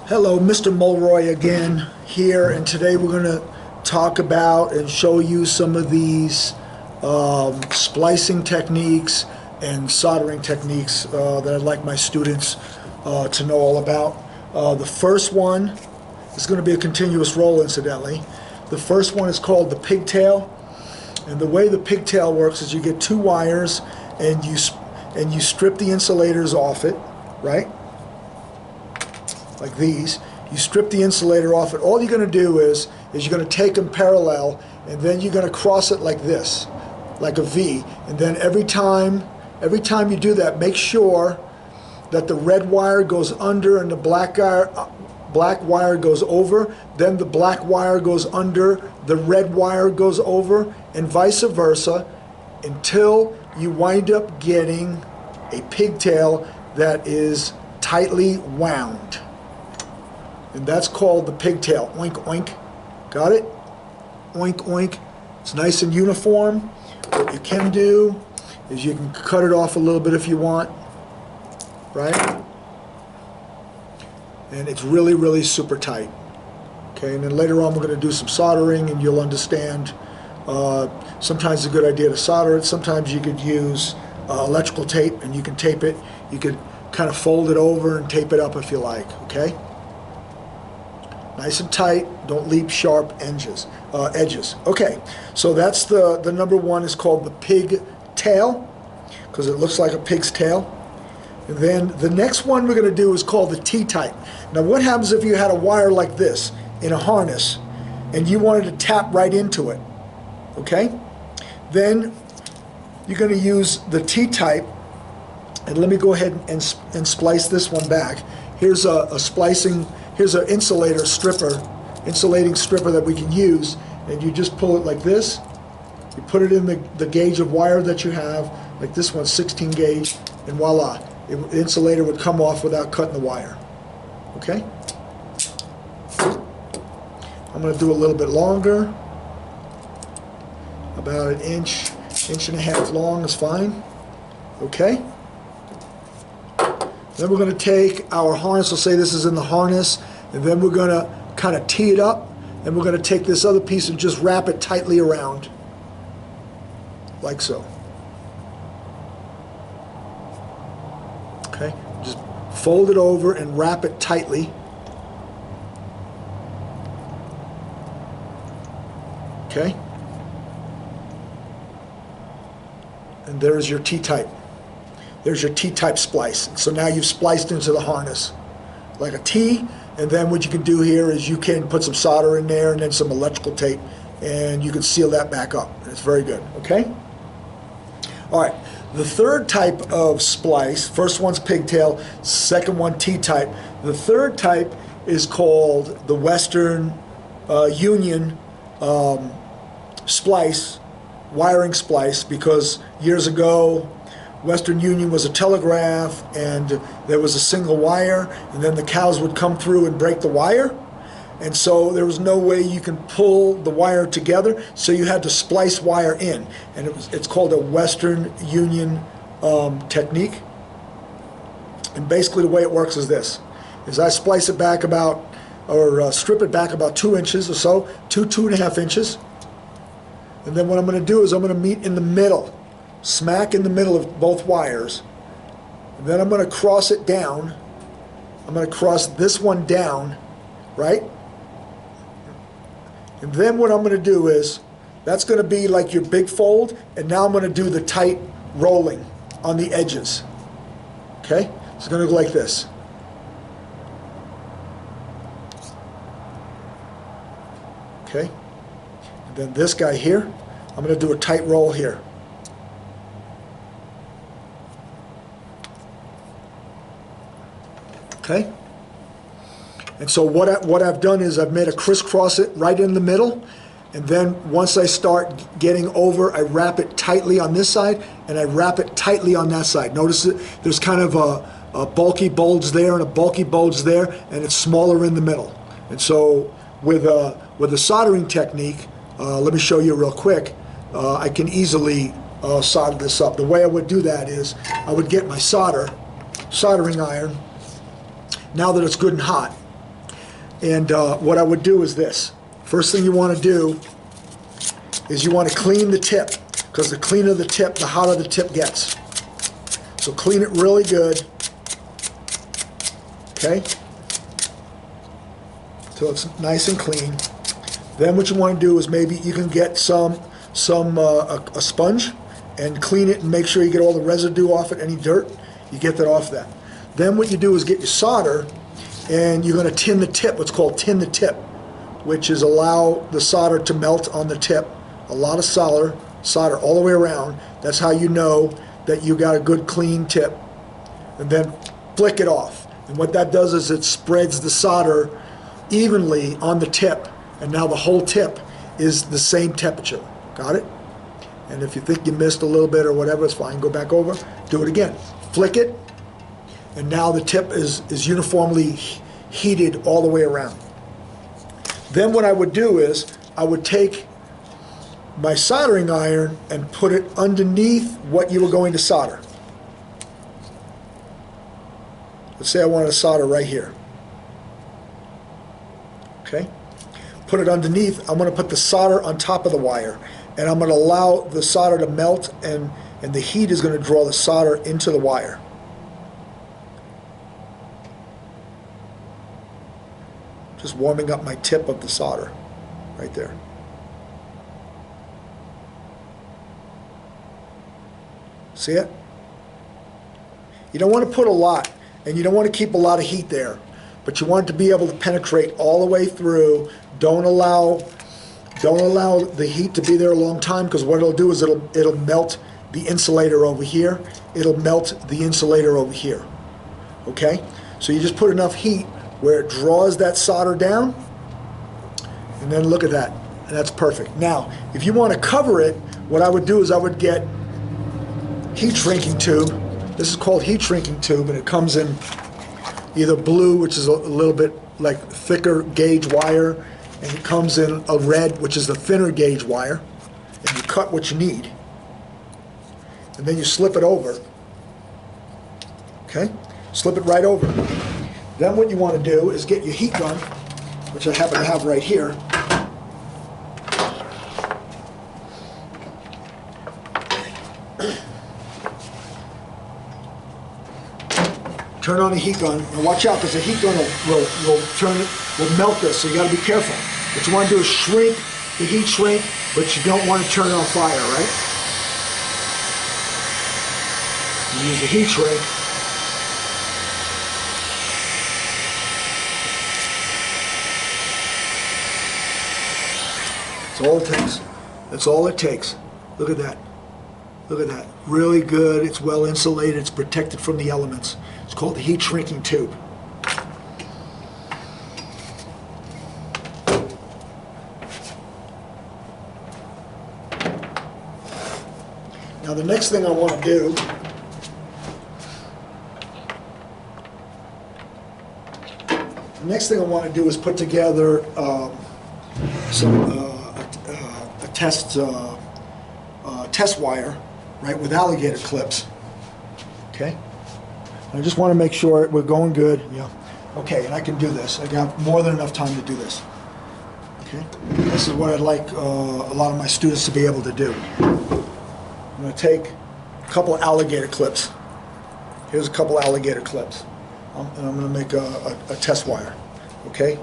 Hello, Mr. Mulroy again here, and today we're going to talk about and show you some of these splicing techniques and soldering techniques that I'd like my students to know all about. The first one is going to be a continuous roll, incidentally. The first one is called the pigtail, and the way the pigtail works is you get two wires and you strip the insulators off it, right? Like these. You strip the insulator off it. All you're going to do is you're going to take them parallel, and then you're going to cross it like this, like a V. And then every time you do that, make sure that the red wire goes under and the black wire goes over. Then the black wire goes under, the red wire goes over, and vice versa, until you wind up getting a pigtail that is tightly wound. And that's called the pigtail. Oink, oink. Got it? Oink, oink. It's nice and uniform. What you can do is you can cut it off a little bit if you want, right? And it's really, really super tight. Okay, and then later on we're going to do some soldering, and you'll understand. Sometimes it's a good idea to solder it. Sometimes you could use electrical tape, and you can tape it. You could kind of fold it over and tape it up if you like, okay? Nice and tight, don't leave sharp edges. Okay, so that's the number one, is called the pigtail, because it looks like a pig's tail. And then the next one we're going to do is called the T-type. Now what happens if you had a wire like this in a harness and you wanted to tap right into it? Okay, then you're going to use the T-type, and let me go ahead and splice this one back. Here's a splicing. Here's an insulating stripper that we can use, and you just pull it like this. You put it in the gauge of wire that you have, like this one's 16 gauge, and voila, the insulator would come off without cutting the wire. Okay? I'm going to do a little bit longer, about an inch and a half long is fine. Okay? Then we're going to take our harness, we'll say this is in the harness, and then we're going to kind of tee it up, and we're going to take this other piece and just wrap it tightly around, like so. Okay, just fold it over and wrap it tightly. Okay, and there's your T-type. There's your T-type splice. So now you've spliced into the harness like a T, and then what you can do here is you can put some solder in there and then some electrical tape, and you can seal that back up. It's very good, okay? All right, the third type of splice, first one's pigtail, second one T-type. The third type is called the Western Union splice, wiring splice, because years ago, Western Union was a telegraph, and there was a single wire, and then the cows would come through and break the wire, and so there was no way you can pull the wire together, so you had to splice wire in, and it's called a Western Union technique. And basically the way it works is this, is I splice it back about, or strip it back about 2 inches or so, 2.5 inches, and then what I'm going to do is I'm going to meet in the middle, smack in the middle of both wires, and then I'm going to cross it down. I'm going to cross this one down, right? And then what I'm going to do is, that's going to be like your big fold, and now I'm going to do the tight rolling on the edges. Okay? It's going to go like this. Okay? And then this guy here, I'm going to do a tight roll here. Okay, and so what I've done is I've made a crisscross it right in the middle, and then once I start getting over, I wrap it tightly on this side, and I wrap it tightly on that side. Notice that there's kind of a bulky bulge there and a bulky bulge there, and it's smaller in the middle. And so with a soldering technique, let me show you real quick. I can easily solder this up. The way I would do that is I would get my soldering iron, now that it's good and hot, And what I would do is this. First thing you want to do is you want to clean the tip, because the cleaner the tip, the hotter the tip gets. So clean it really good, okay? So it's nice and clean. Then what you want to do is maybe you can get a sponge and clean it and make sure you get all the residue off it, any dirt, you get that off that. Then what you do is get your solder, and you're going to tin the tip, what's called tin the tip, which is allow the solder to melt on the tip. A lot of solder all the way around. That's how you know that you got a good clean tip. And then flick it off. And what that does is it spreads the solder evenly on the tip, and now the whole tip is the same temperature. Got it? And if you think you missed a little bit or whatever, it's fine. Go back over, do it again. Flick it, and now the tip is uniformly heated all the way around. Then what I would do is I would take my soldering iron and put it underneath what you were going to solder. Let's say I wanted to solder right here. Okay? Put it underneath. I'm going to put the solder on top of the wire, and I'm going to allow the solder to melt, and the heat is going to draw the solder into the wire. Just warming up my tip of the solder right there. See it? You don't want to put a lot, and you don't want to keep a lot of heat there, but you want it to be able to penetrate all the way through. Don't allow the heat to be there a long time, because what it'll do is it'll melt the insulator over here. It'll melt the insulator over here. Okay? So you just put enough heat where it draws that solder down, and then look at that. And that's perfect. Now, if you want to cover it, what I would do is I would get heat shrinking tube. This is called heat shrinking tube, and it comes in either blue, which is a little bit like thicker gauge wire, and it comes in a red, which is the thinner gauge wire, and you cut what you need, and then you slip it over. Okay? Slip it right over. Then what you want to do is get your heat gun, which I happen to have right here. Turn on the heat gun, and watch out, because the heat gun will melt this, so you got to be careful. What you want to do is shrink the heat shrink, but you don't want to turn it on fire, right? You use the heat shrink. That's all it takes. That's all it takes. Look at that. Look at that. Really good. It's well insulated. It's protected from the elements. It's called the heat shrinking tube. Now the next thing I want to do is put together a test wire, right, with alligator clips. Okay. I just want to make sure we're going good. Yeah. Okay, and I can do this. I got more than enough time to do this. Okay. This is what I'd like a lot of my students to be able to do. I'm going to take a couple of alligator clips. Here's a couple of alligator clips. And I'm going to make a test wire. Okay.